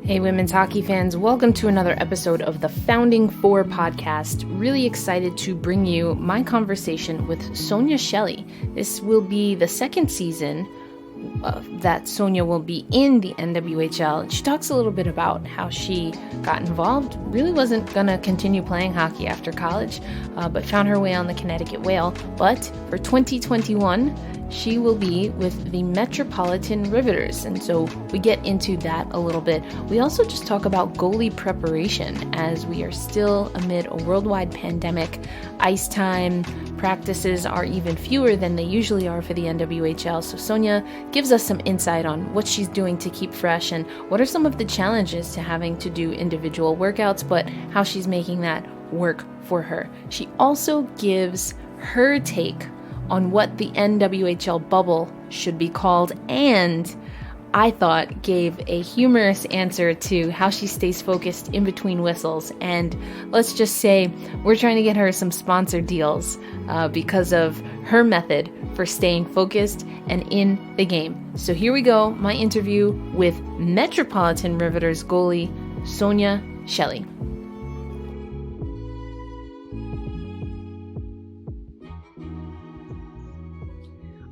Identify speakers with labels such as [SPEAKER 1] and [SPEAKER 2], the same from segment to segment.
[SPEAKER 1] Hey, women's hockey fans, welcome to another episode of the Founding Four podcast. Really excited to bring you my conversation with Sonjia Shelly. This will be the second season that Sonjia will be in the NWHL. She talks a little bit about how she got involved, really wasn't going to continue playing hockey after college, but found her way on the Connecticut Whale. But for 2021, she will be with the Metropolitan Riveters, and so we get into that a little bit. We also just talk about goalie preparation as we are still amid a worldwide pandemic. Ice time practices are even fewer than they usually are for the NWHL, so Sonjia gives us some insight on what she's doing to keep fresh and what are some of the challenges to having to do individual workouts, but how she's making that work for her. She also gives her take on what the NWHL bubble should be called, and I thought gave a humorous answer to how she stays focused in between whistles. And let's just say we're trying to get her some sponsor deals because of her method for staying focused and in the game. So here we go, my interview with Metropolitan Riveters goalie Sonjia Shelly.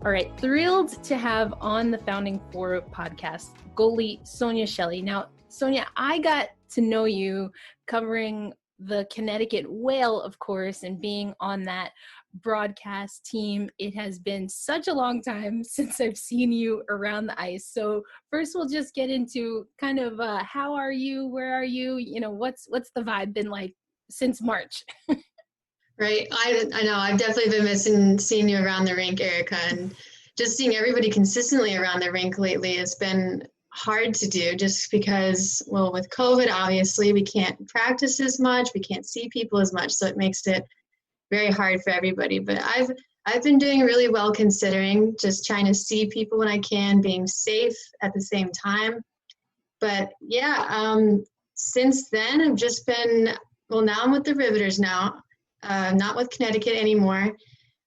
[SPEAKER 1] All right, thrilled to have on the Founding Four podcast goalie Sonjia Shelly. Now, Sonjia, I got to know you covering the Connecticut Whale, of course, and being on that broadcast team. It has been such a long time since I've seen you around the ice. So first, we'll just get into kind of how are you? Where are you? You know, what's the vibe been like since March?
[SPEAKER 2] Right. I know. I've definitely been missing seeing you around the rink, Erica, and just seeing everybody consistently around the rink lately has been hard to do just because, well, with COVID, obviously, we can't practice as much. We can't see people as much. So it makes it very hard for everybody. But I've been doing really well considering, just trying to see people when I can, being safe at the same time. But yeah, since then, I've just been, well, now I'm with the Riveters now. Not with Connecticut anymore.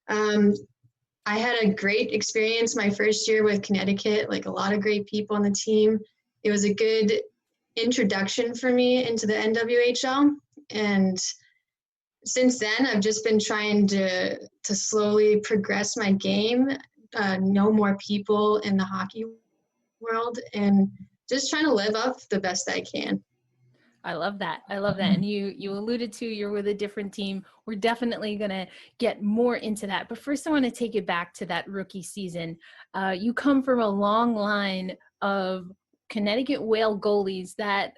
[SPEAKER 2] I had a great experience my first year with Connecticut, like a lot of great people on the team. It was a good introduction for me into the NWHL. And since then, I've just been trying to slowly progress my game, know more people in the hockey world, and just trying to live up the best I can.
[SPEAKER 1] I love that. And you alluded to you're with a different team. We're definitely going to get more into that. But first, I want to take it back to that rookie season. You come from a long line of Connecticut Whale goalies that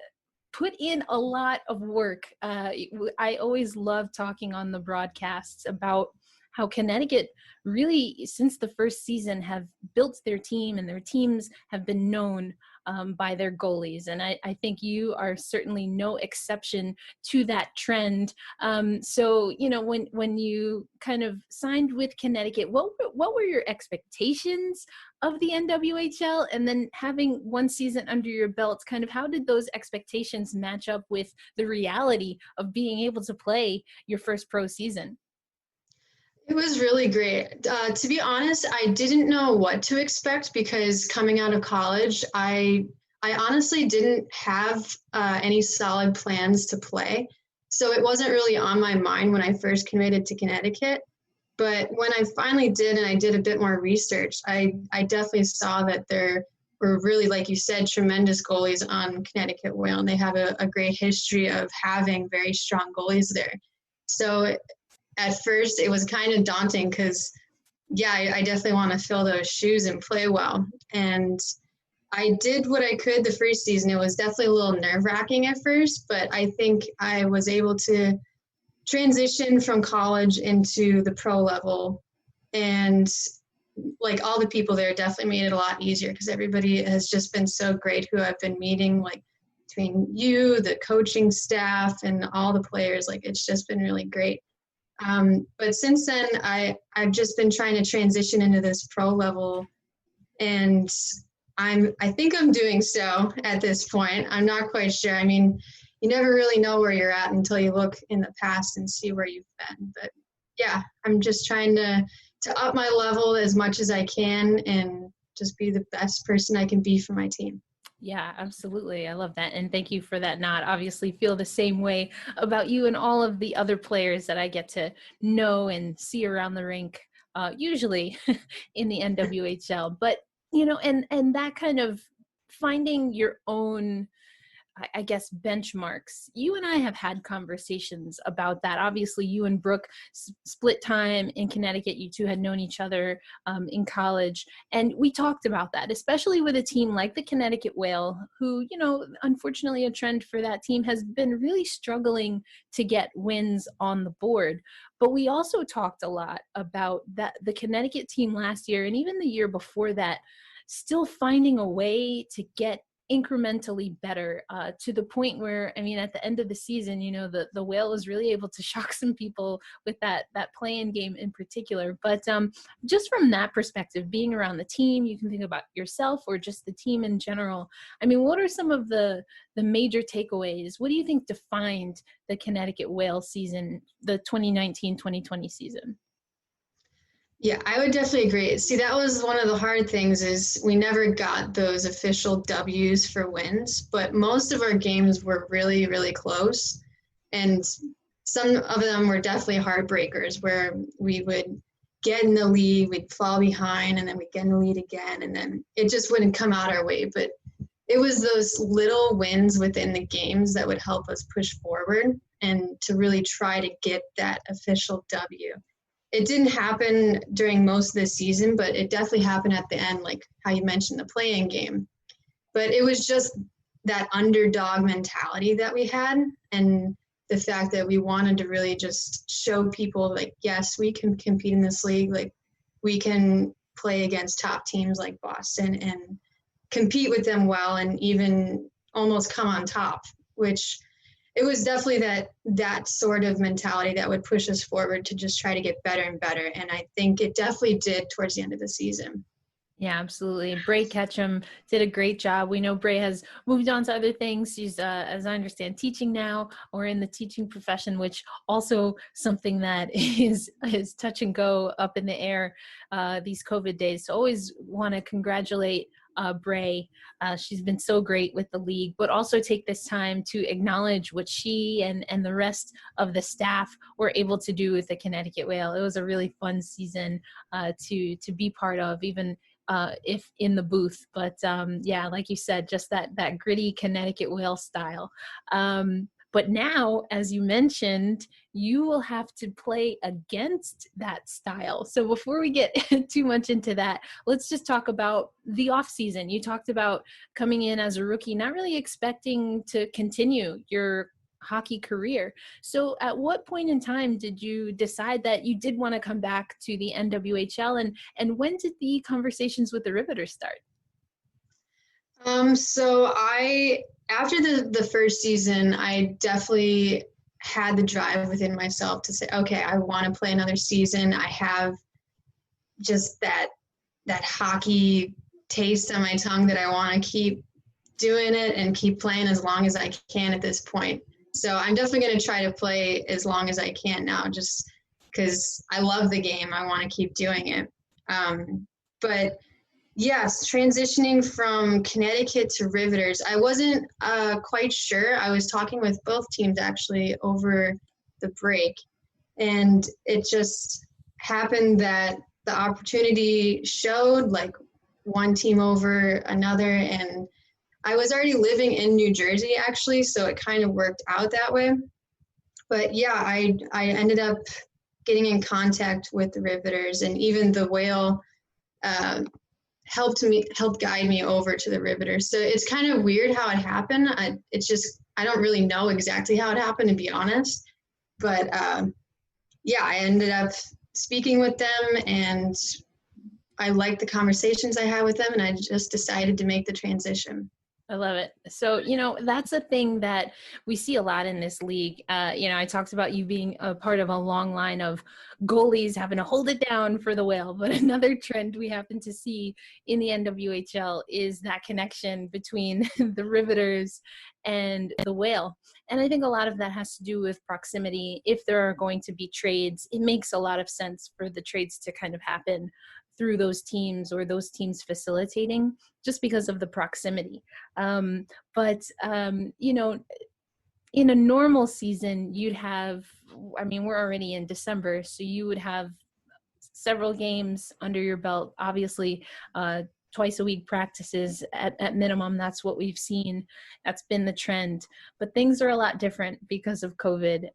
[SPEAKER 1] put in a lot of work. I always love talking on the broadcasts about how Connecticut really, since the first season, have built their team, and their teams have been known by their goalies. And I think you are certainly no exception to that trend. So, you know, when you kind of signed with Connecticut, what were your expectations of the NWHL? And then having one season under your belt, kind of how did those expectations match up with the reality of being able to play your first pro season?
[SPEAKER 2] It was really great. To be honest, I didn't know what to expect because coming out of college, I honestly didn't have any solid plans to play. So it wasn't really on my mind when I first committed to Connecticut. But when I finally did, and I did a bit more research, I definitely saw that there were really, like you said, tremendous goalies on Connecticut Whale, and they have a great history of having very strong goalies there. So at first it was kind of daunting because, yeah, I definitely want to fill those shoes and play well. And I did what I could the first season. It was definitely a little nerve-wracking at first, but I think I was able to transition from college into the pro level. And like all the people there definitely made it a lot easier because everybody has just been so great who I've been meeting, like between you, the coaching staff, and all the players. Like it's just been really great. But since then, I've just been trying to transition into this pro level, and I think I'm doing so at this point. I'm not quite sure. I mean, you never really know where you're at until you look in the past and see where you've been. But yeah, I'm just trying to up my level as much as I can and just be the best person I can be for my team.
[SPEAKER 1] Yeah, absolutely. I love that. And thank you for that nod. Obviously, feel the same way about you and all of the other players that I get to know and see around the rink, usually in the NWHL. But, and that kind of finding your own, I guess, benchmarks. You and I have had conversations about that. Obviously, you and Brooke split time in Connecticut. You two had known each other in college. And we talked about that, especially with a team like the Connecticut Whale, who, unfortunately, a trend for that team has been really struggling to get wins on the board. But we also talked a lot about that the Connecticut team last year and even the year before that, still finding a way to get incrementally better to the point where, I mean, at the end of the season, the Whale was really able to shock some people with that play-in game in particular. But just from that perspective, being around the team, you can think about yourself or just the team in general. I mean, what are some of the major takeaways? What do you think defined the Connecticut Whale season, the 2019-2020 season?
[SPEAKER 2] Yeah, I would definitely agree. See, that was one of the hard things is we never got those official W's for wins, but most of our games were really, really close. And some of them were definitely heartbreakers where we would get in the lead, we'd fall behind, and then we'd get in the lead again, and then it just wouldn't come out our way. But it was those little wins within the games that would help us push forward and to really try to get that official W. It didn't happen during most of the season, but it definitely happened at the end, like how you mentioned the play-in game. But it was just that underdog mentality that we had and the fact that we wanted to really just show people, like, yes, we can compete in this league. Like, we can play against top teams like Boston and compete with them well and even almost come on top, which it was definitely that sort of mentality that would push us forward to just try to get better and better. And I think it definitely did towards the end of the season.
[SPEAKER 1] Yeah, absolutely. Bray Ketchum did a great job. We know Bray has moved on to other things. She's, as I understand, teaching now or in the teaching profession, which also something that is touch and go up in the air these COVID days. So always want to congratulate Bray. She's been so great with the league, but also take this time to acknowledge what she and the rest of the staff were able to do with the Connecticut Whale. It was a really fun season to be part of, even if in the booth. But yeah, like you said, just that gritty Connecticut Whale style. But now, as you mentioned, you will have to play against that style. So before we get too much into that, let's just talk about the off season. You talked about coming in as a rookie, not really expecting to continue your hockey career. So at what point in time did you decide that you did want to come back to the NWHL, and when did the conversations with the Riveters start?
[SPEAKER 2] So after the first season, I definitely had the drive within myself to say, okay, I want to play another season. I have just that hockey taste on my tongue that I want to keep doing it and keep playing as long as I can at this point. So I'm definitely going to try to play as long as I can now, just because I love the game. I want to keep doing it. But yes, transitioning from Connecticut to Riveters, I wasn't quite sure. I was talking with both teams actually over the break, and it just happened that the opportunity showed, like, one team over another, and I was already living in New Jersey actually, so it kind of worked out that way. But yeah, I ended up getting in contact with the Riveters, and even the Whale helped guide me over to the Riveters. So it's kind of weird how it happened. I don't really know exactly how it happened, to be honest. But yeah, I ended up speaking with them, and I liked the conversations I had with them, and I just decided to make the transition.
[SPEAKER 1] I love it. So, that's a thing that we see a lot in this league. I talked about you being a part of a long line of goalies having to hold it down for the Whale. But another trend we happen to see in the NWHL is that connection between the Riveters and the Whale. And I think a lot of that has to do with proximity. If there are going to be trades, it makes a lot of sense for the trades to kind of happen through those teams or those teams facilitating, just because of the proximity. But in a normal season, you'd have, I mean, we're already in December, so you would have several games under your belt, obviously, twice a week practices at minimum. That's what we've seen. That's been the trend. But things are a lot different because of COVID.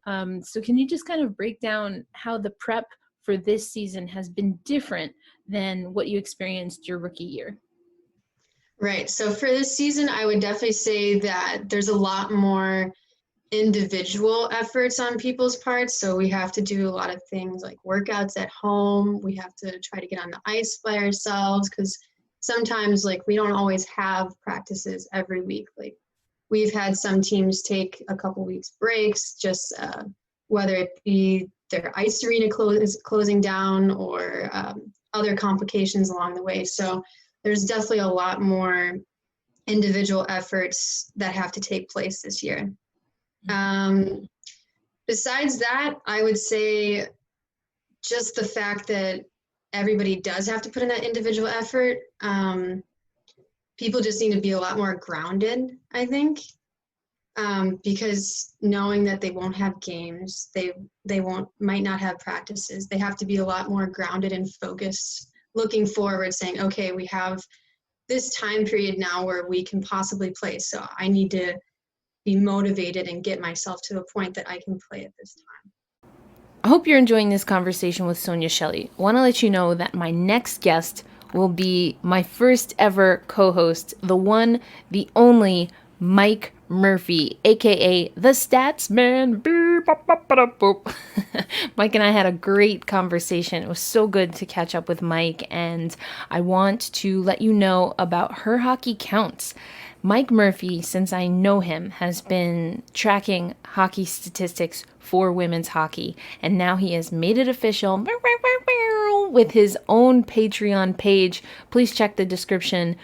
[SPEAKER 1] So can you just kind of break down how the prep for this season has been different than what you experienced your rookie year?
[SPEAKER 2] Right. So for this season, I would definitely say that there's a lot more individual efforts on people's parts. So we have to do a lot of things like workouts at home. We have to try to get on the ice by ourselves because sometimes like we don't always have practices every week. Like we've had some teams take a couple weeks breaks, just whether it be their ice arena closing down or other complications along the way. So there's definitely a lot more individual efforts that have to take place this year. Besides that, I would say just the fact that everybody does have to put in that individual effort. People just need to be a lot more grounded, I think, because knowing that they won't have games, they might not have practices. They have to be a lot more grounded and focused, looking forward, saying, okay, we have this time period now where we can possibly play. So I need to be motivated and get myself to a point that I can play at this time.
[SPEAKER 1] I hope you're enjoying this conversation with Sonjia Shelly. I want to let you know that my next guest will be my first ever co-host, the one, the only Mike Murphy, aka the Stats Man. Mike and I had a great conversation. It was so good to catch up with Mike, and I want to let you know about Her Hockey Counts. Mike Murphy, since I know him, has been tracking hockey statistics for women's hockey, and now he has made it official with his own Patreon page. Please check the description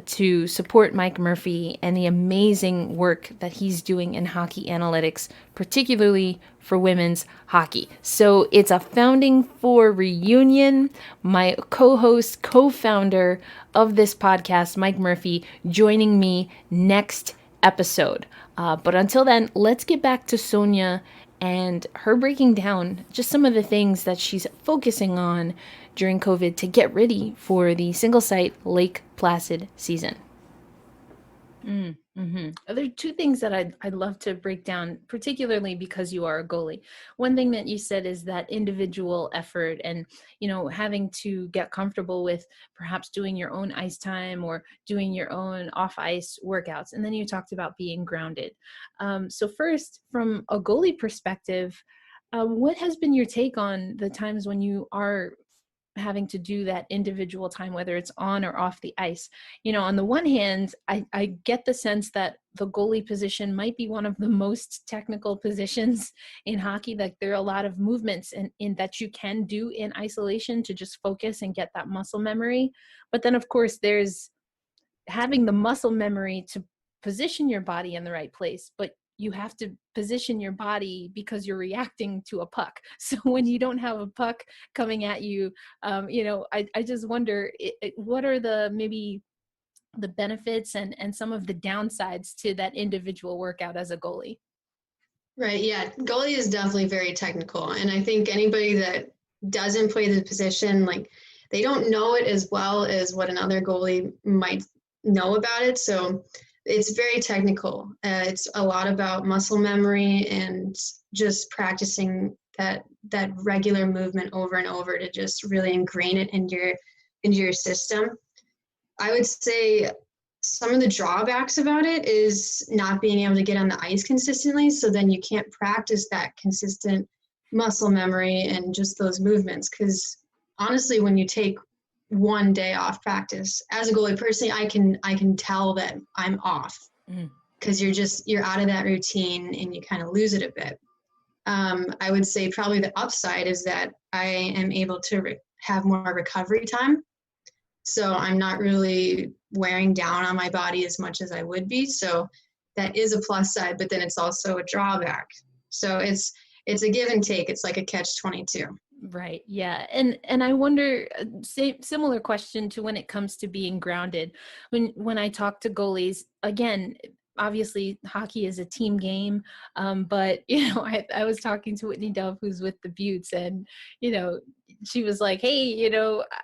[SPEAKER 1] to support Mike Murphy and the amazing work that he's doing in hockey analytics, particularly for women's hockey. So it's a Founding Four reunion. My co-host, co-founder of this podcast, Mike Murphy, joining me next episode. But until then, let's get back to Sonjia and her breaking down just some of the things that she's focusing on during COVID to get ready for the single-site Lake Placid season. There are two things that I'd love to break down, particularly because you are a goalie. One thing that you said is that individual effort and, having to get comfortable with perhaps doing your own ice time or doing your own off-ice workouts. And then you talked about being grounded. So first, from a goalie perspective, what has been your take on the times when you are having to do that individual time, whether it's on or off the ice? On the one hand, I get the sense that the goalie position might be one of the most technical positions in hockey. Like there are a lot of movements in that you can do in isolation to just focus and get that muscle memory. But then of course there's having the muscle memory to position your body in the right place, but you have to position your body because you're reacting to a puck. So when you don't have a puck coming at you, I just wonder what are maybe the benefits and some of the downsides to that individual workout as a goalie?
[SPEAKER 2] Right. Yeah. Goalie is definitely very technical. And I think anybody that doesn't play the position, like they don't know it as well as what another goalie might know about it. So it's very technical. It's a lot about muscle memory and just practicing that regular movement over and over to just really ingrain it into your system. I would say some of the drawbacks about it is not being able to get on the ice consistently. So then you can't practice that consistent muscle memory and just those movements. Because honestly, when you take one day off practice as a goalie, personally, I can tell that I'm off because you're out of that routine and you kind of lose it a bit. I would say probably the upside is that I am able to have more recovery time. So I'm not really wearing down on my body as much as I would be. So that is a plus side, but then it's also a drawback. So it's a give and take. It's like a catch-22.
[SPEAKER 1] Right. Yeah. And I wonder, similar question to when it comes to being grounded. When I talk to goalies, again, obviously hockey is a team game, but I was talking to Whitney Dove, who's with the Buttes, and she was like, hey,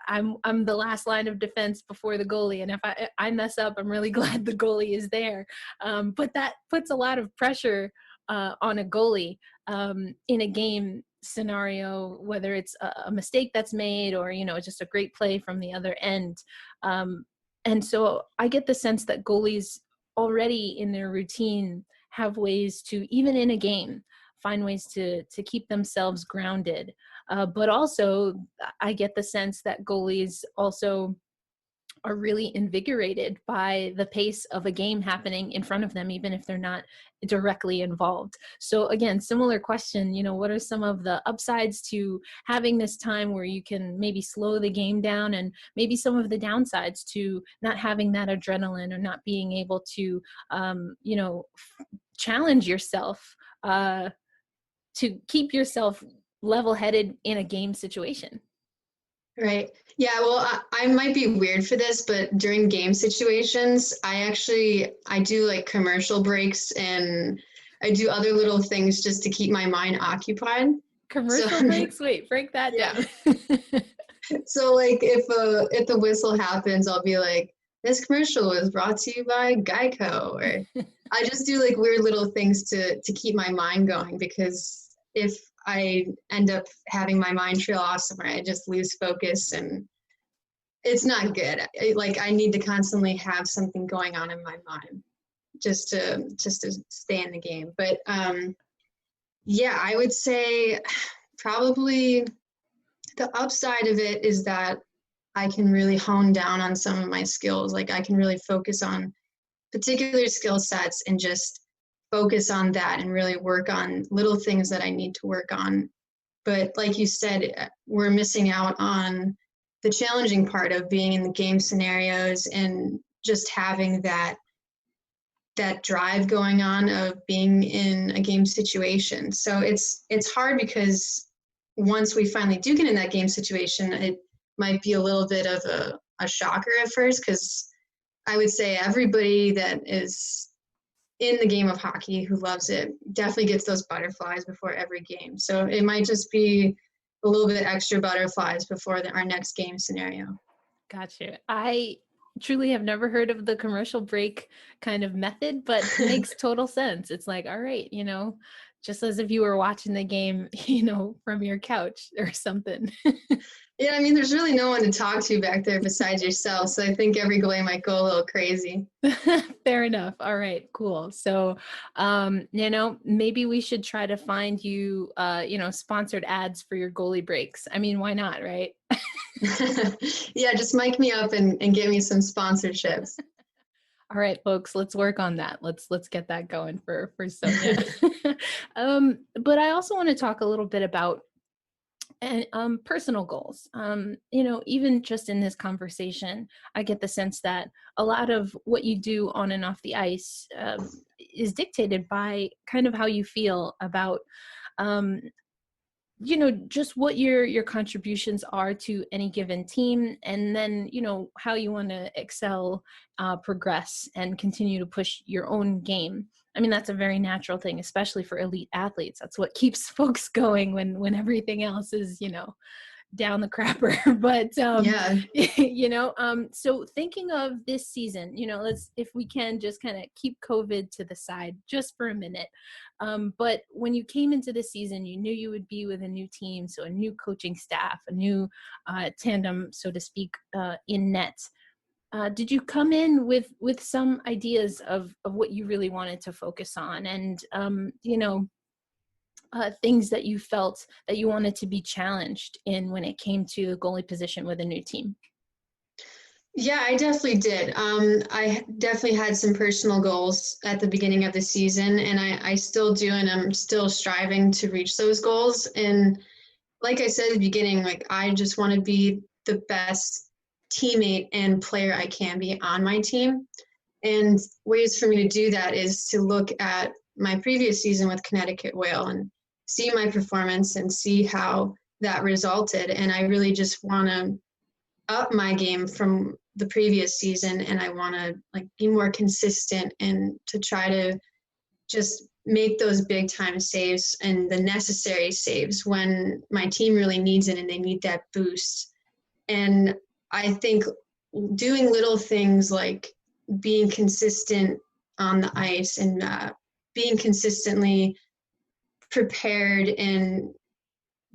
[SPEAKER 1] I'm the last line of defense before the goalie, and if I mess up, I'm really glad the goalie is there. But that puts a lot of pressure on a goalie in a game scenario, whether it's a mistake that's made or just a great play from the other end. And so I get the sense that goalies already in their routine have ways to, even in a game, find ways to keep themselves grounded. But also I get the sense that goalies also are really invigorated by the pace of a game happening in front of them, even if they're not directly involved. So again, similar question, what are some of the upsides to having this time where you can maybe slow the game down, and maybe some of the downsides to not having that adrenaline or not being able to, challenge yourself to keep yourself level-headed in a game situation?
[SPEAKER 2] Right. Yeah. Well, I might be weird for this, but during game situations, I do like commercial breaks, and I do other little things just to keep my mind occupied.
[SPEAKER 1] Commercial breaks? Wait, break that down.
[SPEAKER 2] So like if the whistle happens, I'll be like, this commercial was brought to you by Geico, or I just do like weird little things to keep my mind going, because if I end up having my mind trail off somewhere, I just lose focus, and it's not good. I need to constantly have something going on in my mind just to stay in the game. But yeah, I would say probably the upside of it is that I can really hone down on some of my skills. Like I can really focus on particular skill sets and just focus on that and really work on little things that I need to work on. But like you said, we're missing out on the challenging part of being in the game scenarios and just having that drive going on of being in a game situation. So it's hard, because once we finally do get in that game situation, it might be a little bit of a shocker at first, because I would say everybody that is in the game of hockey who loves it definitely gets those butterflies before every game. So it might just be a little bit extra butterflies before our next game scenario.
[SPEAKER 1] Gotcha. I truly have never heard of the commercial break kind of method, but it makes total sense. It's like, all right, just as if you were watching the game, from your couch or something.
[SPEAKER 2] Yeah, I mean, there's really no one to talk to back there besides yourself. So I think every goalie might go a little crazy.
[SPEAKER 1] Fair enough. All right, cool. So, maybe we should try to find you, sponsored ads for your goalie breaks. I mean, why not, right?
[SPEAKER 2] Yeah, just mic me up and get me some sponsorships.
[SPEAKER 1] All right, folks, let's work on that. Let's get that going for Sonjia. But I also want to talk a little bit about personal goals. Even just in this conversation, I get the sense that a lot of what you do on and off the ice is dictated by kind of how you feel about just what your contributions are to any given team, and then how you want to excel, progress, and continue to push your own game. I mean, that's a very natural thing, especially for elite athletes. That's what keeps folks going when everything else is down the crapper. But
[SPEAKER 2] Yeah.
[SPEAKER 1] so thinking of this season, let's, if we can, just kind of keep COVID to the side just for a minute. But when you came into the season, you knew you would be with a new team, so a new coaching staff, a new tandem, so to speak, in net. Did you come in with some ideas of what you really wanted to focus on, and things that you felt that you wanted to be challenged in when it came to the goalie position with a new team?
[SPEAKER 2] Yeah, I definitely did. I definitely had some personal goals at the beginning of the season, and I still do, and I'm still striving to reach those goals. And like I said at the beginning, like I just want to be the best teammate and player I can be on my team. And ways for me to do that is to look at my previous season with Connecticut Whale and see my performance and see how that resulted. And I really just want to up my game from the previous season, and I want to like be more consistent and to try to just make those big time saves and the necessary saves when my team really needs it and they need that boost. And I think doing little things like being consistent on the ice and being consistently prepared and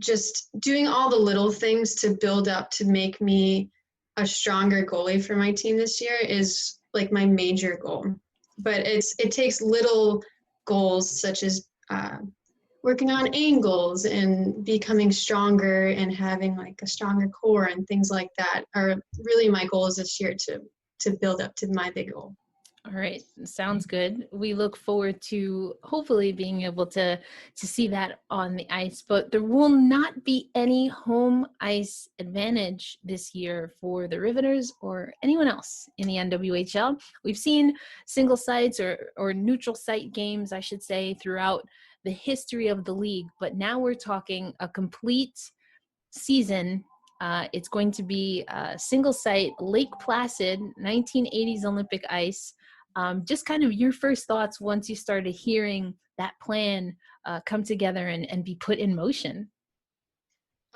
[SPEAKER 2] just doing all the little things to build up to make me a stronger goalie for my team this year is like my major goal. But it takes little goals such as working on angles and becoming stronger and having like a stronger core and things like that are really my goals this year to build up to my big goal.
[SPEAKER 1] All right. Sounds good. We look forward to hopefully being able to see that on the ice, but there will not be any home ice advantage this year for the Riveters or anyone else in the NWHL. We've seen single sites or neutral site games, I should say, throughout the history of the league, but now we're talking a complete season. It's going to be a single site, Lake Placid, 1980s Olympic ice. Just kind of your first thoughts once you started hearing that plan come together and be put in motion.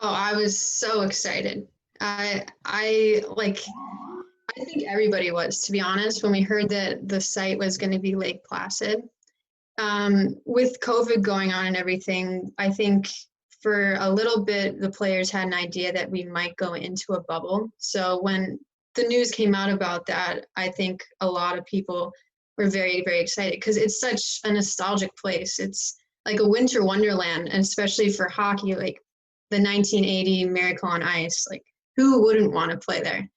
[SPEAKER 2] Oh, I was so excited. I think everybody was, to be honest, when we heard that the site was going to be Lake Placid. With COVID going on and everything, I think for a little bit, the players had an idea that we might go into a bubble. So when the news came out about that, I think a lot of people were very, very excited because it's such a nostalgic place. It's like a winter wonderland, and especially for hockey, like the 1980 Miracle on Ice, like who wouldn't want to play there?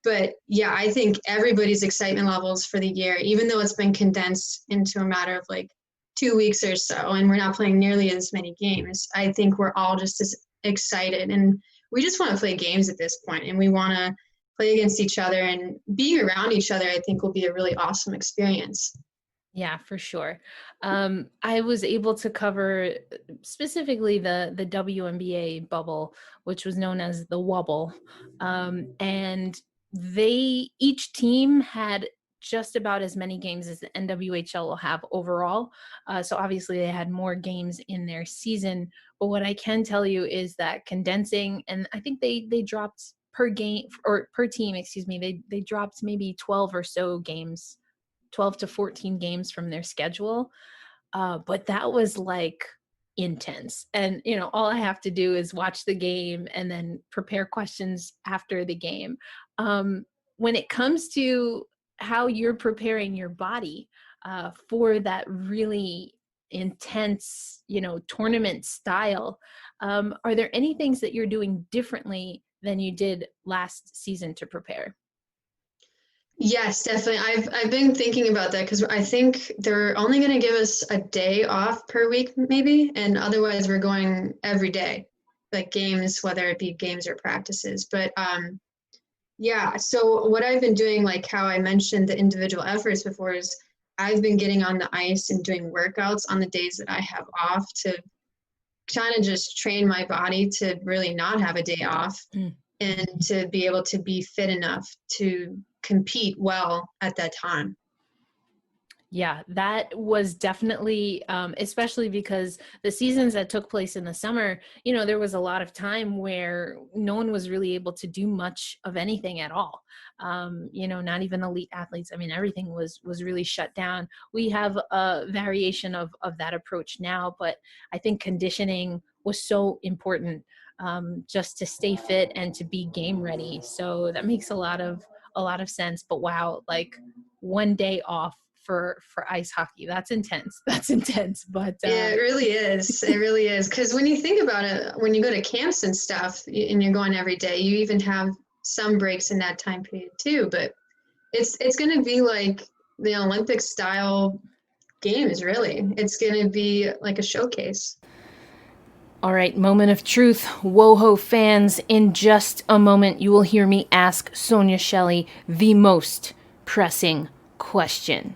[SPEAKER 2] But yeah, I think everybody's excitement levels for the year, even though it's been condensed into a matter of like 2 weeks or so, and we're not playing nearly as many games, I think we're all just as excited. And we just want to play games at this point, and we want to play against each other, and being around each other, I think will be a really awesome experience.
[SPEAKER 1] Yeah, for sure. I was able to cover specifically the WNBA bubble, which was known as the Wubble, and each team had just about as many games as the NWHL will have overall. So obviously they had more games in their season. But what I can tell you is that condensing, and I think they dropped per game or per team, excuse me, they dropped maybe 12 or so games, 12 to 14 games from their schedule. But that was like intense. And, all I have to do is watch the game and then prepare questions after the game. When it comes to how you're preparing your body for that really intense, tournament style, are there any things that you're doing differently than you did last season to prepare?
[SPEAKER 2] Yes, definitely. I've been thinking about that because I think they're only going to give us a day off per week, maybe, and otherwise we're going every day, like games, whether it be games or practices. But yeah, so what I've been doing, like how I mentioned the individual efforts before, is I've been getting on the ice and doing workouts on the days that I have off to kind of just train my body to really not have a day off and to be able to be fit enough to compete well at that time.
[SPEAKER 1] Yeah, that was definitely, especially because the seasons that took place in the summer, there was a lot of time where no one was really able to do much of anything at all. Not even elite athletes. I mean, everything was really shut down. We have a variation of that approach now, but I think conditioning was so important, just to stay fit and to be game ready. So that makes a lot of sense. But wow, like one day off for ice hockey, that's intense. But
[SPEAKER 2] Yeah, it really is. It really is. Because when you think about it, when you go to camps and stuff and you're going every day, you even have some breaks in that time period too. But it's going to be like the Olympic style games, really. It's going to be like a showcase.
[SPEAKER 1] All right, moment of truth. WoHo fans, in just a moment, you will hear me ask Sonjia Shelly the most pressing question.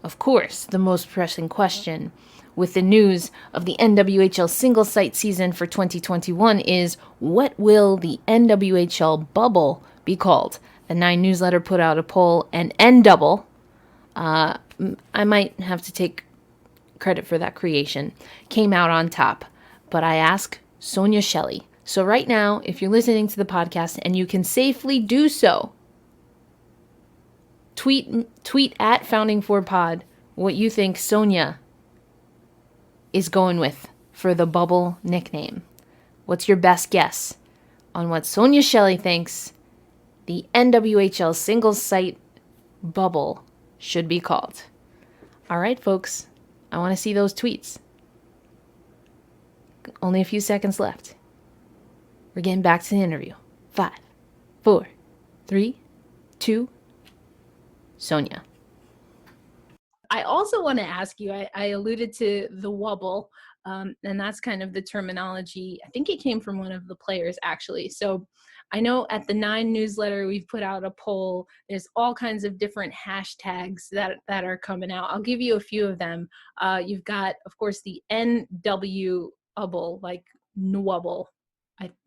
[SPEAKER 1] Of course, the most pressing question with the news of the NWHL single site season for 2021 is, what will the NWHL bubble be called? The 9 newsletter put out a poll, and N-double, I might have to take credit for that creation, came out on top. But I ask Sonjia Shelly. So right now, if you're listening to the podcast and you can safely do so, tweet at Founding4Pod what you think Sonjia is going with for the bubble nickname. What's your best guess on what Sonjia Shelly thinks the NWHL single site bubble should be called? All right, folks, I want to see those tweets. Only a few seconds left. We're getting back to the interview. 5, 4, 3, 2, Sonjia. I also want to ask you, I alluded to the wubble, and that's kind of the terminology. I think it came from one of the players, actually. So I know at the 9 newsletter, we've put out a poll. There's all kinds of different hashtags that are coming out. I'll give you a few of them. You've got, of course, the NW-ubble, like nwubble.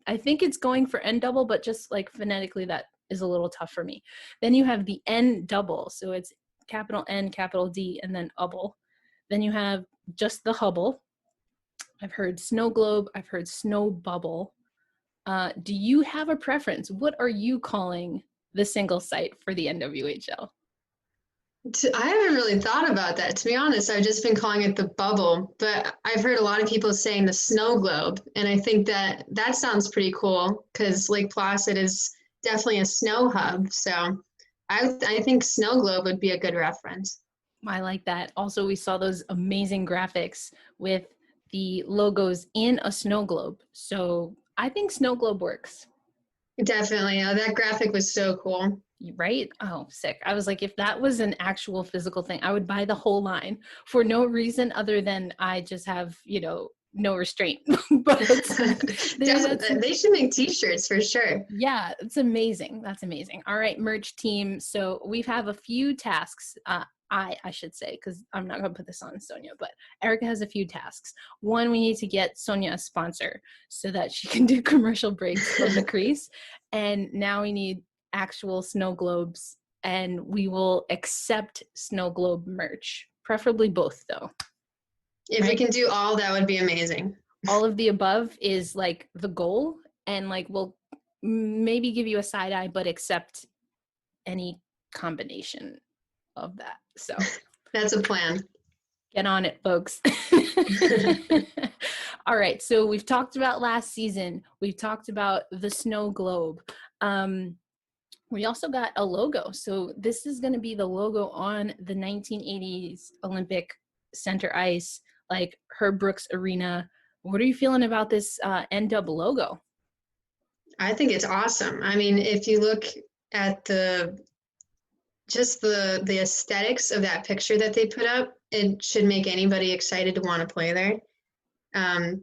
[SPEAKER 1] I think it's going for N-double, but just like phonetically, that is a little tough for me. Then you have the N-double. So it's capital N, capital D, and then ubble. Then you have just the hubble. I've heard snow globe. I've heard snow bubble. Do you have a preference? What are you calling the single site for the NWHL?
[SPEAKER 2] I haven't really thought about that. To be honest, I've just been calling it the bubble, but I've heard a lot of people saying the snow globe. And I think that sounds pretty cool because Lake Placid is definitely a snow hub. So I think snow globe would be a good reference.
[SPEAKER 1] I like that. Also, we saw those amazing graphics with the logos in a snow globe. So I think snow globe works.
[SPEAKER 2] Definitely. That graphic was so cool.
[SPEAKER 1] Right? Oh, sick. I was like, if that was an actual physical thing, I would buy the whole line for no reason other than I just have, no restraint. But
[SPEAKER 2] they should make t-shirts for sure.
[SPEAKER 1] Yeah, it's amazing. That's amazing. All right, merch team. So we have a few tasks. I should say, because I'm not going to put this on Sonjia, but Erica has a few tasks. One, we need to get Sonjia a sponsor so that she can do commercial breaks from the crease. And now we need actual snow globes, and we will accept snow globe merch, preferably both though.
[SPEAKER 2] If we can do all, that would be amazing.
[SPEAKER 1] All of the above is like the goal, and like we'll maybe give you a side eye, but accept any combination of that. So
[SPEAKER 2] that's a plan.
[SPEAKER 1] Get on it, folks. All right. So we've talked about last season. We've talked about the snow globe. We also got a logo. So this is going to be the logo on the 1980s Olympic center ice, like Herb Brooks Arena. What are you feeling about this N-double logo?
[SPEAKER 2] I think it's awesome. I mean, if you look at the aesthetics of that picture that they put up, it should make anybody excited to want to play there.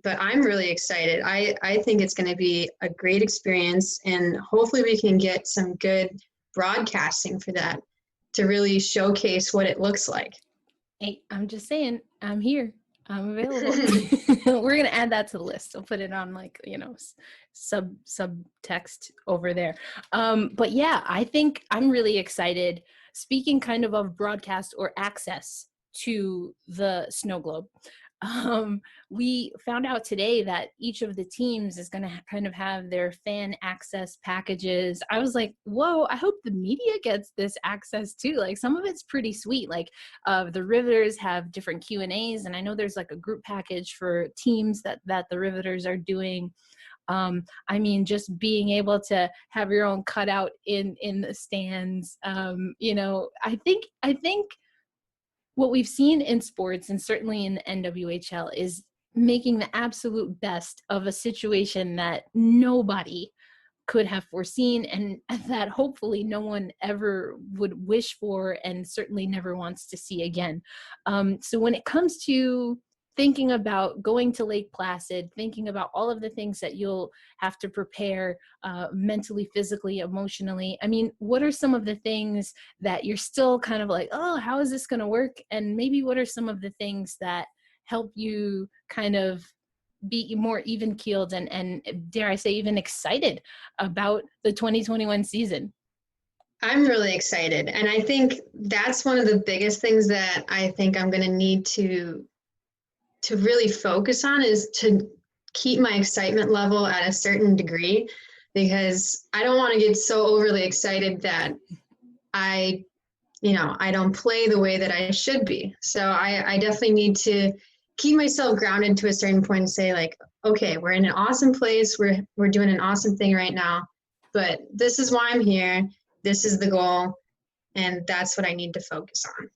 [SPEAKER 2] But I'm really excited. I think it's going to be a great experience, and hopefully we can get some good broadcasting for that to really showcase what it looks like.
[SPEAKER 1] Hey, I'm just saying, I'm here. I'm available. We're going to add that to the list. I'll put it on subtext over there. But yeah, I think I'm really excited. Speaking kind of broadcast or access to the snow globe, we found out today that each of the teams is going to kind of have their fan access packages. I was like, whoa, I hope the media gets this access too. Like some of it's pretty sweet. Like the Riveters have different Q&As, and I know there's like a group package for teams that the Riveters are doing. I mean, just being able to have your own cutout in the stands, I think what we've seen in sports, and certainly in the NWHL, is making the absolute best of a situation that nobody could have foreseen, and that hopefully no one ever would wish for, and certainly never wants to see again. So when it comes to thinking about going to Lake Placid, thinking about all of the things that you'll have to prepare mentally, physically, emotionally. I mean, what are some of the things that you're still kind of like, oh, how is this going to work? And maybe what are some of the things that help you kind of be more even keeled and dare I say even excited about the 2021 season?
[SPEAKER 2] I'm really excited. And I think that's one of the biggest things that I think I'm going to need to really focus on is to keep my excitement level at a certain degree, because I don't want to get so overly excited that I don't play the way that I should be. So I definitely need to keep myself grounded to a certain point and say, like, okay, we're in an awesome place. We're doing an awesome thing right now, but this is why I'm here. This is the goal. And that's what I need to focus on.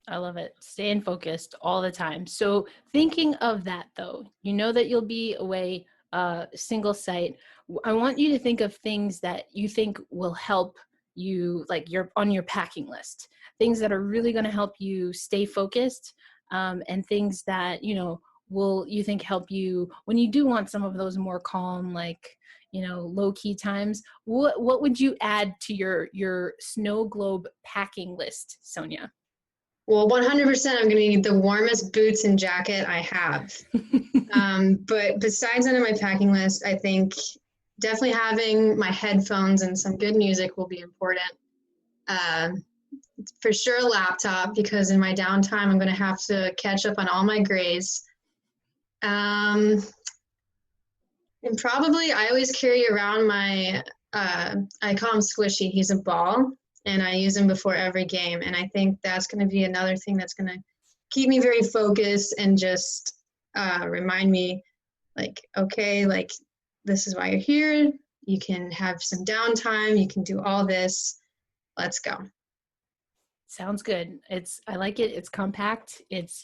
[SPEAKER 1] I love it. Staying focused all the time. So thinking of that though, you know that you'll be away single site. I want you to think of things that you think will help you, like you're on your packing list, things that are really going to help you stay focused, and things that, will you think help you when you do want some of those more calm, like, low key times. What would you add to your snow globe packing list, Sonjia?
[SPEAKER 2] Well, 100%, I'm going to need the warmest boots and jacket I have. But besides that, on my packing list, I think definitely having my headphones and some good music will be important. For sure, a laptop, because in my downtime, I'm going to have to catch up on all my grades. And probably I always carry around my, I call him Squishy. He's a ball, and I use him before every game. And I think that's going to be another thing that's going to keep me very focused and just remind me, like, okay, like, this is why you're here. You can have some downtime. You can do all this. Let's go.
[SPEAKER 1] Sounds good. I like it. It's compact. It's,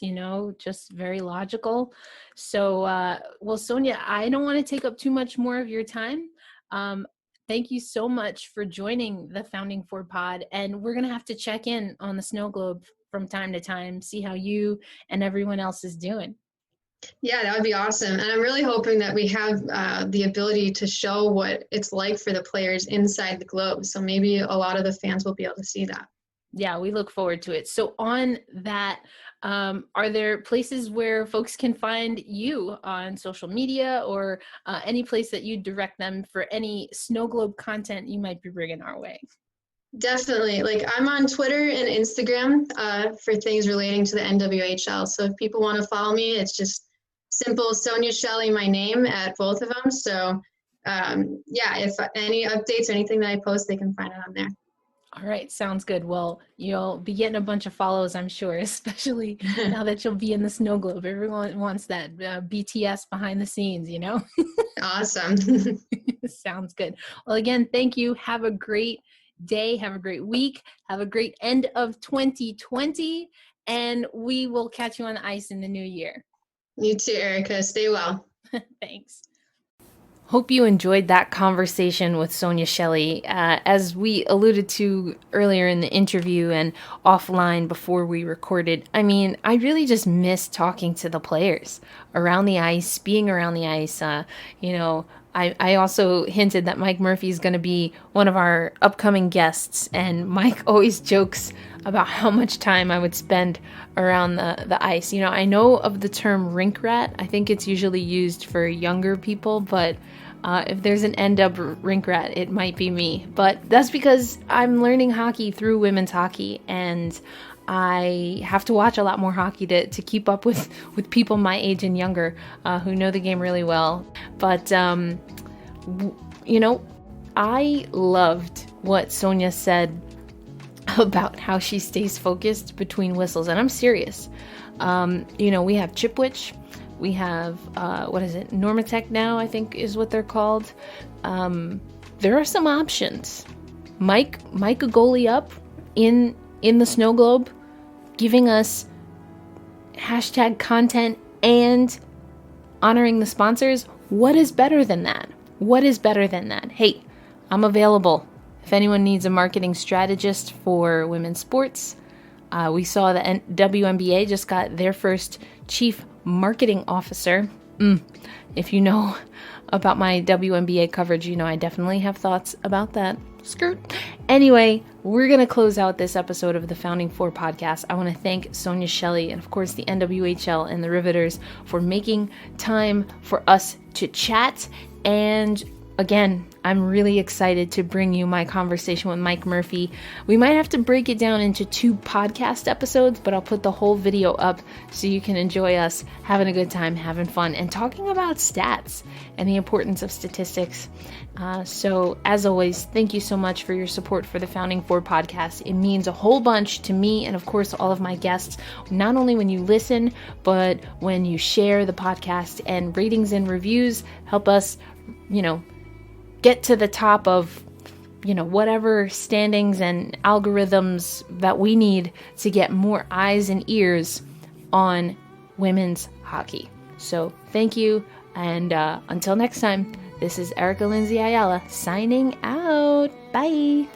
[SPEAKER 1] just very logical. So, well, Sonjia, I don't want to take up too much more of your time. Thank you so much for joining the Founding Four pod. And we're going to have to check in on the snow globe from time to time, see how you and everyone else is doing.
[SPEAKER 2] Yeah, that would be awesome. And I'm really hoping that we have the ability to show what it's like for the players inside the globe. So maybe a lot of the fans will be able to see that.
[SPEAKER 1] Yeah, we look forward to it. So on that, are there places where folks can find you on social media, or any place that you direct them for any snow globe content you might be bringing our way?
[SPEAKER 2] Definitely. Like, I'm on Twitter and Instagram for things relating to the NWHL. So if people want to follow me, it's just simple Sonjia Shelly, my name, at both of them. So yeah, if any updates or anything that I post, they can find it on there.
[SPEAKER 1] All right. Sounds good. Well, you'll be getting a bunch of follows, I'm sure, especially now that you'll be in the snow globe. Everyone wants that BTS behind the scenes,
[SPEAKER 2] Awesome.
[SPEAKER 1] Sounds good. Well, again, thank you. Have a great day. Have a great week. Have a great end of 2020. And we will catch you on the ice in the new year.
[SPEAKER 2] You too, Erica. Stay well.
[SPEAKER 1] Thanks. Hope you enjoyed that conversation with Sonjia Shelly. As we alluded to earlier in the interview and offline before we recorded, I mean, I really just miss talking to the players around the ice, being around the ice. I also hinted that Mike Murphy is going to be one of our upcoming guests, and Mike always jokes about how much time I would spend around the ice. I know of the term rink rat. I think it's usually used for younger people, but if there's an NW rink rat, it might be me. But that's because I'm learning hockey through women's hockey, and I have to watch a lot more hockey to keep up with people my age and younger who know the game really well. But, I loved what Sonjia said about how she stays focused between whistles. And I'm serious. We have Chipwich. We have, Normatec now, I think is what they're called. There are some options. Mic a goalie up in the snow globe, giving us hashtag content and honoring the sponsors. What is better than that? Hey, I'm available. If anyone needs a marketing strategist for women's sports, We saw the WNBA just got their first chief marketing officer. If you know about my WNBA coverage, you know I definitely have thoughts about that. Skirt. Anyway, we're going to close out this episode of the Founding Four podcast. I want to thank Sonjia Shelly and, of course, the NWHL and the Riveters for making time for us to chat. And again, I'm really excited to bring you my conversation with Mike Murphy. We might have to break it down into 2 podcast episodes, but I'll put the whole video up so you can enjoy us having a good time, having fun, and talking about stats and the importance of statistics. So as always, thank you so much for your support for the Founding Four podcast. It means a whole bunch to me and, of course, all of my guests, not only when you listen, but when you share the podcast, and ratings and reviews help us, get to the top of, whatever standings and algorithms that we need to get more eyes and ears on women's hockey. So thank you. And until next time, this is Erica Lindsay Ayala signing out. Bye.